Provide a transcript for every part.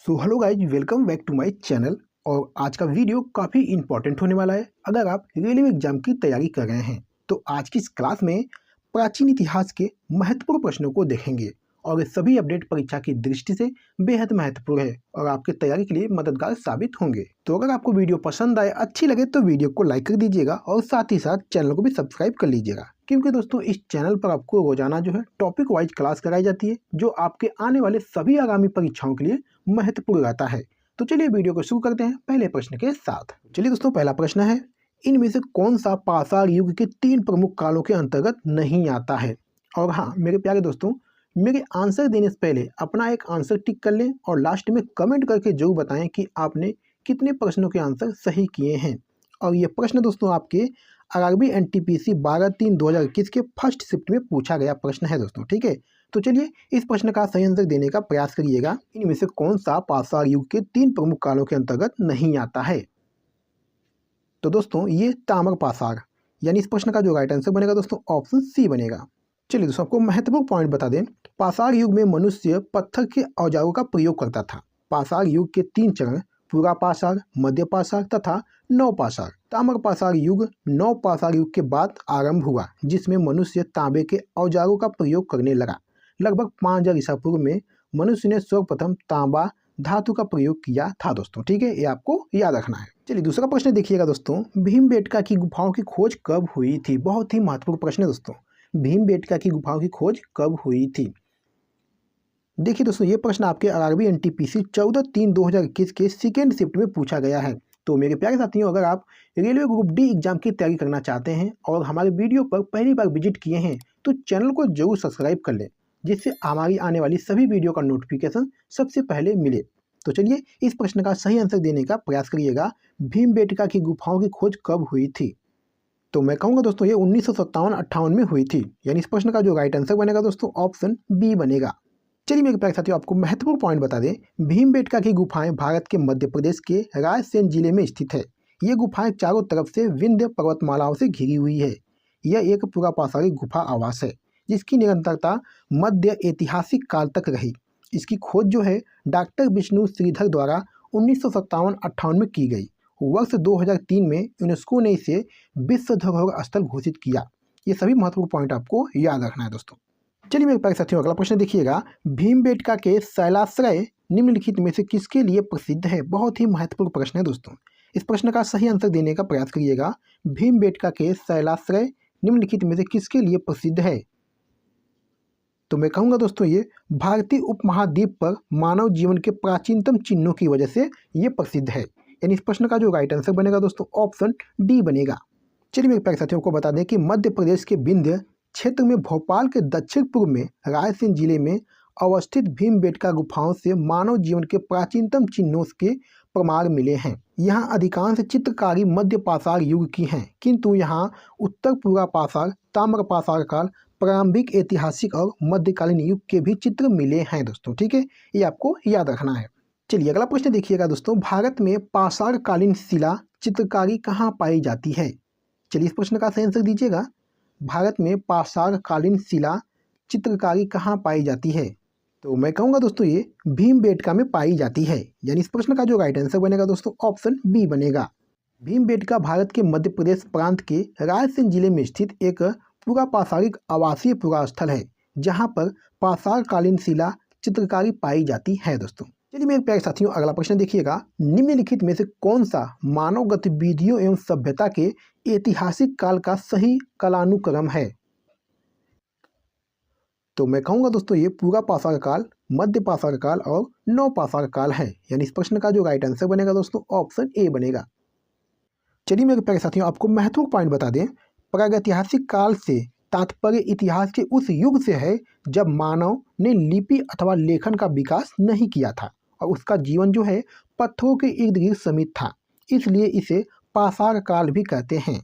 So hello guys, welcome back to my channel. और आज का वीडियो काफ़ी इंपॉर्टेंट होने वाला है अगर आप रेलवे एग्जाम की तैयारी कर रहे हैं। तो आज की इस क्लास में प्राचीन इतिहास के महत्वपूर्ण प्रश्नों को देखेंगे और ये सभी अपडेट परीक्षा की दृष्टि से बेहद महत्वपूर्ण है और आपकी तैयारी के लिए मददगार साबित होंगे। तो अगर आपको वीडियो पसंद आए, अच्छी लगे तो वीडियो को लाइक कर दीजिएगा और साथ ही साथ चैनल को भी सब्सक्राइब कर लीजिएगा, क्योंकि दोस्तों इस चैनल पर आपको रोजाना जो है टॉपिक वाइज क्लास कराई जाती है जो आपके आने वाले सभी आगामी परीक्षाओं के लिए महत्वपूर्ण रहता है। तो चलिए वीडियो को शुरू करते हैं पहले प्रश्न के साथ। चलिए दोस्तों, पहला प्रश्न है, इनमें से कौन सा पाषाण युग के 3 प्रमुख कालों के अंतर्गत नहीं आता है। और हाँ मेरे प्यारे दोस्तों, मेरे आंसर देने से पहले अपना एक आंसर टिक कर लें और लास्ट में कमेंट करके जरूर बताएं कि आपने कितने प्रश्नों के आंसर सही किए हैं। और ये प्रश्न दोस्तों आपके आरआरबी एनटीपीसी 12/3/2021 के फर्स्ट शिफ्ट में पूछा गया प्रश्न है दोस्तों, ठीक है। तो चलिए इस प्रश्न का सही आंसर देने का प्रयास करिएगा। इनमें से कौन सा पाषाण युग के 3 प्रमुख कालों के अंतर्गत नहीं आता है। तो दोस्तों ये ताम्र पाषाण, यानी इस प्रश्न का जो राइट आंसर बनेगा दोस्तों ऑप्शन सी बनेगा। चलिए दोस्तों आपको महत्वपूर्ण पॉइंट बता दें, पाषाण युग में मनुष्य पत्थर के औजारों का प्रयोग करता था। पाषाण युग के 3 चरण पूरा पाषाण, मध्य पाषाण तथा नव पाषाण। ताम्र पाषाण युग नव पाषाण युग के बाद आरंभ हुआ, जिसमें मनुष्य तांबे के औजारों का प्रयोग करने लगा। लगभग 5000 ईसा पूर्व में मनुष्य ने सर्वप्रथम तांबा धातु का प्रयोग किया था दोस्तों, ठीक है, ये आपको याद रखना है। चलिए दूसरा प्रश्न देखिएगा दोस्तों, भीमबेटका की गुफाओं की खोज कब हुई थी। बहुत ही महत्वपूर्ण प्रश्न है दोस्तों, भीमबेटका की गुफाओं की खोज कब हुई थी। देखिए दोस्तों ये प्रश्न आपके आरआरबी एनटीपीसी 14/3/2021 के सेकेंड शिफ्ट में पूछा गया है। तो मेरे प्यारे साथियों, अगर आप रेलवे ग्रुप डी एग्जाम की तैयारी करना चाहते हैं और हमारे वीडियो पर पहली बार विजिट किए हैं तो चैनल को जरूर सब्सक्राइब कर लें, जिससे हमारी आने वाली सभी वीडियो का नोटिफिकेशन सबसे पहले मिले। तो चलिए इस प्रश्न का सही आंसर देने का प्रयास करिएगा, भीमबेटका की गुफाओं की खोज कब हुई थी। तो मैं कहूँगा दोस्तों ये 1957-58 में हुई थी, यानी इस प्रश्न का जो राइट आंसर बनेगा दोस्तों ऑप्शन बी बनेगा। चलिए मेरे प्यारे साथियों आपको महत्वपूर्ण पॉइंट बता दें, भीमबेटका की गुफाएं भारत के मध्य प्रदेश के रायसेन जिले में स्थित है। ये गुफाएं चारों तरफ से विंध्य पर्वतमालाओं से घिरी हुई है। यह एक पुरापाषाणी गुफा आवास है जिसकी निरंतरता मध्य ऐतिहासिक काल तक रही। इसकी खोज जो है डॉक्टर विष्णु श्रीधर द्वारा 1957-58 में की गई। वर्ष 2003 में यूनेस्को ने इसे विश्व धरोहर स्थल घोषित किया। ये सभी महत्वपूर्ण पॉइंट आपको याद रखना है दोस्तों। चलिए मेरे प्यारे साथियों अगला प्रश्न देखिएगा, भीमबेटका के शैलाश्रय निम्नलिखित में से किसके लिए प्रसिद्ध है। बहुत ही महत्वपूर्ण प्रश्न है दोस्तों, इस प्रश्न का सही आंसर देने का प्रयास करिएगा। भीमबेटका के शैलाश्रय निम्नलिखित में से किसके लिए प्रसिद्ध है। तो मैं कहूँगा दोस्तों ये भारतीय उपमहाद्वीप पर मानव जीवन के प्राचीनतम चिन्हों की वजह से ये प्रसिद्ध है, यानी इस प्रश्न का जो राइट आंसर बनेगा दोस्तों ऑप्शन डी बनेगा। चलिए मेरे प्यारे साथियों को बता दें कि मध्य प्रदेश के विंध्य क्षेत्र में भोपाल के दक्षिण पूर्व में रायसेन जिले में अवस्थित भीमबेटका गुफाओं से मानव जीवन के प्राचीनतम चिन्हों के प्रमाण मिले हैं। यहाँ अधिकांश चित्रकारी मध्य पाषाण युग की हैं, किंतु यहाँ उत्तर पूर्वा पाषाण, ताम्र पाषाण काल, प्रारंभिक ऐतिहासिक और मध्यकालीन युग के भी चित्र मिले हैं दोस्तों, ठीक है, ये आपको याद रखना है। चलिए अगला प्रश्न देखिएगा दोस्तों, भारत में पाषाण कालीन शिला चित्रकारी कहाँ पाई जाती है। चलिए इस प्रश्न का सही आंसर दीजिएगा, भारत में पाषाण कालीन शिला चित्रकारी कहाँ पाई जाती है। तो मैं कहूँगा दोस्तों ये भीमबेटका में पाई जाती है, यानी इस प्रश्न का जो राइट आंसर बनेगा दोस्तों ऑप्शन बी बनेगा। भीमबेटका भारत के मध्य प्रदेश प्रांत के रायसेन जिले में स्थित एक पुरापाषाणिक आवासीय पुरास्थल है, जहाँ पर पाषाण कालीन शिला चित्रकारी पाई जाती है दोस्तों। चलिए मेरे प्यारे साथियों अगला प्रश्न देखिएगा, निम्नलिखित में से कौन सा मानव गतिविधियों एवं सभ्यता के ऐतिहासिक काल का सही कालानुक्रम है। तो मैं कहूँगा दोस्तों ये पूरा पाषाण काल, मध्य पाषाण काल और नव पाषाण काल है, यानी इस प्रश्न का जो राइट आंसर बनेगा दोस्तों ऑप्शन ए बनेगा। चलिए मेरे प्यारे साथियों आपको महत्वपूर्ण पॉइंट बता दें, प्रागैतिहासिक काल से तात्पर्य इतिहास के उस युग से है जब मानव ने लिपि अथवा लेखन का विकास नहीं किया था और उसका जीवन जो है पत्थरों के इर्द गिर्द सीमित था, इसलिए इसे पाषाण काल भी कहते हैं।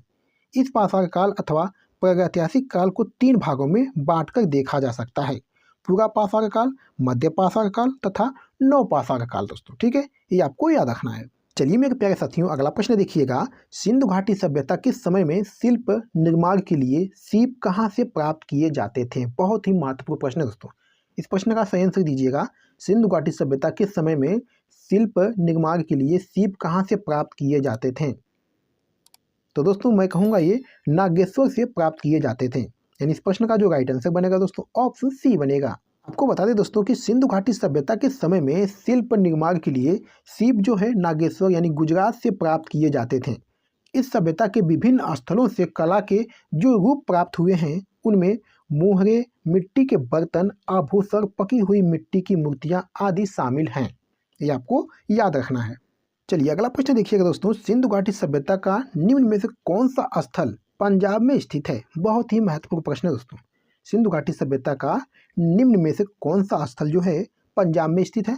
इस पाषाण काल अथवा प्रागैतिहासिक काल को 3 भागों में बांटकर देखा जा सकता है, पूरा पाषाण काल, मध्य पाषाण काल तथा नव पाषाण काल दोस्तों, ठीक है, ये आपको याद रखना है। चलिए मेरे प्यारे साथियों अगला प्रश्न देखिएगा, सिंधु घाटी सभ्यता के समय में शिल्प निर्माण के लिए सीप कहाँ से प्राप्त किए जाते थे। बहुत ही महत्वपूर्ण प्रश्न है दोस्तों, इस प्रश्न का सही आंसर दीजिएगा। सिंधु घाटी सभ्यता के समय में शिल्प निर्माण के लिए सीप कहाँ से प्राप्त किए जाते थे? तो दोस्तों मैं कहूँगा ये नागेश्वर से प्राप्त किए जाते थे। यानी इस प्रश्न का जो राइट आंसर बनेगा दोस्तों ऑप्शन सी बनेगा। आपको बता दें दोस्तों कि सिंधु घाटी सभ्यता के समय में शिल्प निर्माण के लिए सीप जो है नागेश्वर यानी गुजरात से प्राप्त किए जाते थे। इस सभ्यता के विभिन्न स्थलों से कला के जो रूप प्राप्त हुए हैं उनमें मोहरे, मिट्टी के बर्तन, आभूषण, पकी हुई मिट्टी की मूर्तियां आदि शामिल हैं। ये आपको याद रखना है। चलिए अगला प्रश्न देखिएगा दोस्तों, सिंधु घाटी सभ्यता का निम्न में से कौन सा स्थल पंजाब में स्थित है? बहुत ही महत्वपूर्ण प्रश्न है दोस्तों। सिंधु घाटी सभ्यता का निम्न में से कौन सा स्थल जो है पंजाब में स्थित है?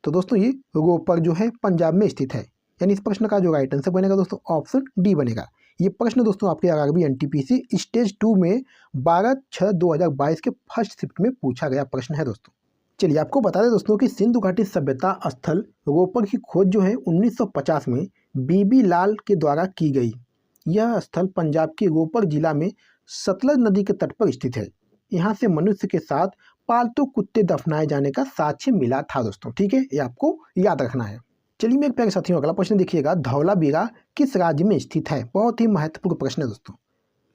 तो दोस्तों ये रोपड़ जो है पंजाब में स्थित है। यानी इस प्रश्न का जो राइट आंसर बनेगा दोस्तों ऑप्शन डी बनेगा। ये प्रश्न दोस्तों आपके आरआरबी एनटीपीसी स्टेज 2 में 12/6/2022 के फर्स्ट शिफ्ट में पूछा गया प्रश्न है दोस्तों। चलिए आपको बता दें दोस्तों कि सिंधु घाटी सभ्यता स्थल रोपड़ की खोज जो है 1950 में बीबी लाल के द्वारा की गई। यह स्थल पंजाब के रोपड़ जिला में सतलज नदी के तट पर स्थित है। यहाँ से मनुष्य के साथ पालतू कुत्ते दफनाए जाने का साक्ष्य मिला था दोस्तों। ठीक है, ये आपको याद रखना है। चलिए मेरे प्यारे साथियों अगला प्रश्न देखिएगा, धौलावीरा किस राज्य में स्थित है? बहुत ही महत्वपूर्ण प्रश्न है दोस्तों।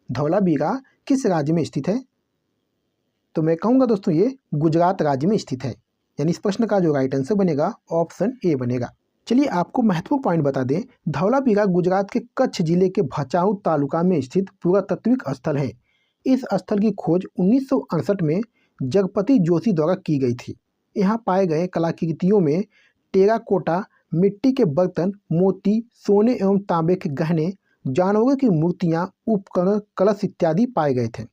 धौलावीरा किस राज्य में स्थित है? तो मैं कहूँगा दोस्तों ये गुजरात राज्य में स्थित है। यानी इस प्रश्न का जो राइट आंसर बनेगा ऑप्शन ए बनेगा। चलिए आपको महत्वपूर्ण पॉइंट बता दें, धौलावीरा गुजरात के कच्छ जिले के भचाऊ तालुका में स्थित पुरातात्विक स्थल है। इस स्थल की खोज 1968 में जगपति जोशी द्वारा की गई थी। यहाँ पाए गए कलाकृतियों में टेराकोटा, मिट्टी के बर्तन, मोती, सोने एवं तांबे के गहने, जानवरों की मूर्तियाँ, उपकरण, कलश इत्यादि पाए गए थे।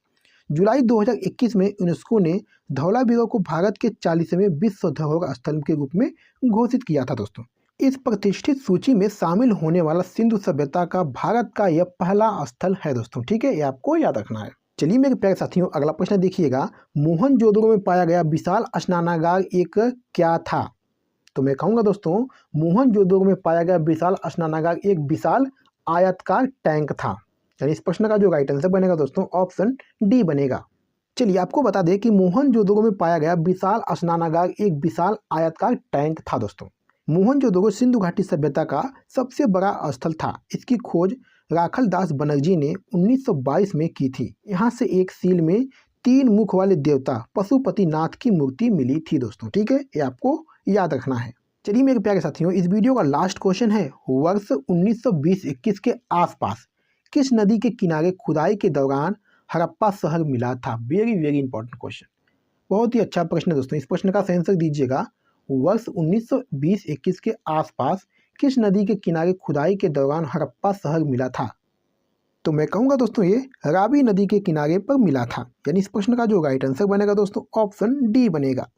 जुलाई 2021 में यूनेस्को ने धौलावीरा को भारत के 40वें विश्व धरोहर स्थल के रूप में घोषित किया था दोस्तों। इस प्रतिष्ठित सूची में शामिल होने वाला सिंधु सभ्यता का भारत का यह पहला स्थल है दोस्तों। ठीक है, ये आपको याद रखना है। चलिए मेरे प्यारे साथियों अगला प्रश्न देखिएगा, मोहनजोदड़ो में पाया गया विशाल स्नानागार एक क्या था? तो मैं कहूँगा दोस्तों मोहनजोदड़ो में पाया गया विशाल स्नानागार एक विशाल आयताकार टैंक था। यानी इस प्रश्न का जो राइट आंसर बनेगा दोस्तों ऑप्शन डी बनेगा। चलिए आपको बता दें कि मोहनजोदड़ो में पाया गया विशाल स्नानागार एक विशाल आयताकार टैंक था दोस्तों। मोहनजोदड़ो सिंधु घाटी सभ्यता का सबसे बड़ा स्थल था। इसकी खोज राखल दास बनर्जी ने 1922 में की थी। यहाँ से एक सील में 3 मुख वाले देवता पशुपतिनाथ की मूर्ति मिली थी दोस्तों। ठीक है, ये आपको याद रखना है। चलिए मेरे प्यारे साथियों इस वीडियो का लास्ट क्वेश्चन है, वर्ष 1920-21 के आसपास किस नदी के किनारे खुदाई के दौरान हड़प्पा शहर मिला था? वेरी वेरी इंपॉर्टेंट क्वेश्चन, बहुत ही अच्छा प्रश्न है दोस्तों। इस प्रश्न का आंसर दीजिएगा, वर्ष 1920-21 के आसपास किस नदी के किनारे खुदाई के दौरान हड़प्पा शहर मिला था? तो मैं कहूँगा दोस्तों ये रावी नदी के किनारे पर मिला था। यानी इस प्रश्न का जो राइट आंसर बनेगा दोस्तों ऑप्शन डी बनेगा।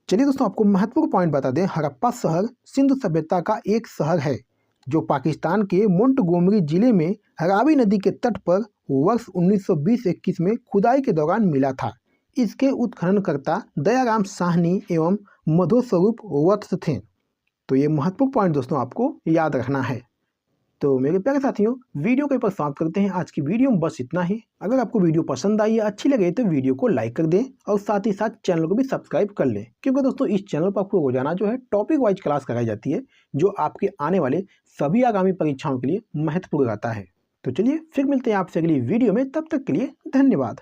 चलिए दोस्तों आपको महत्वपूर्ण पॉइंट बता दें, हड़प्पा शहर सिंधु सभ्यता का एक शहर है जो पाकिस्तान के मोंटगोमरी जिले में रावी नदी के तट पर वर्ष 1920-21 में खुदाई के दौरान मिला था। इसके उत्खननकर्ता दयाराम साहनी एवं मधोस्वरूप वत्स थे। तो ये महत्वपूर्ण पॉइंट दोस्तों आपको याद रखना है। तो मेरे प्यारे साथियों वीडियो के ऊपर समाप्त करते हैं आज की वीडियो में बस इतना ही। अगर आपको वीडियो पसंद आई है, अच्छी लगे तो वीडियो को लाइक कर दें और साथ ही साथ चैनल को भी सब्सक्राइब कर लें, क्योंकि दोस्तों इस चैनल पर आपको रोजाना जो है टॉपिक वाइज क्लास कराई जाती है जो आपके आने वाले सभी आगामी परीक्षाओं के लिए महत्वपूर्ण रहता है। तो चलिए फिर मिलते हैं आपसे अगली वीडियो में, तब तक के लिए धन्यवाद।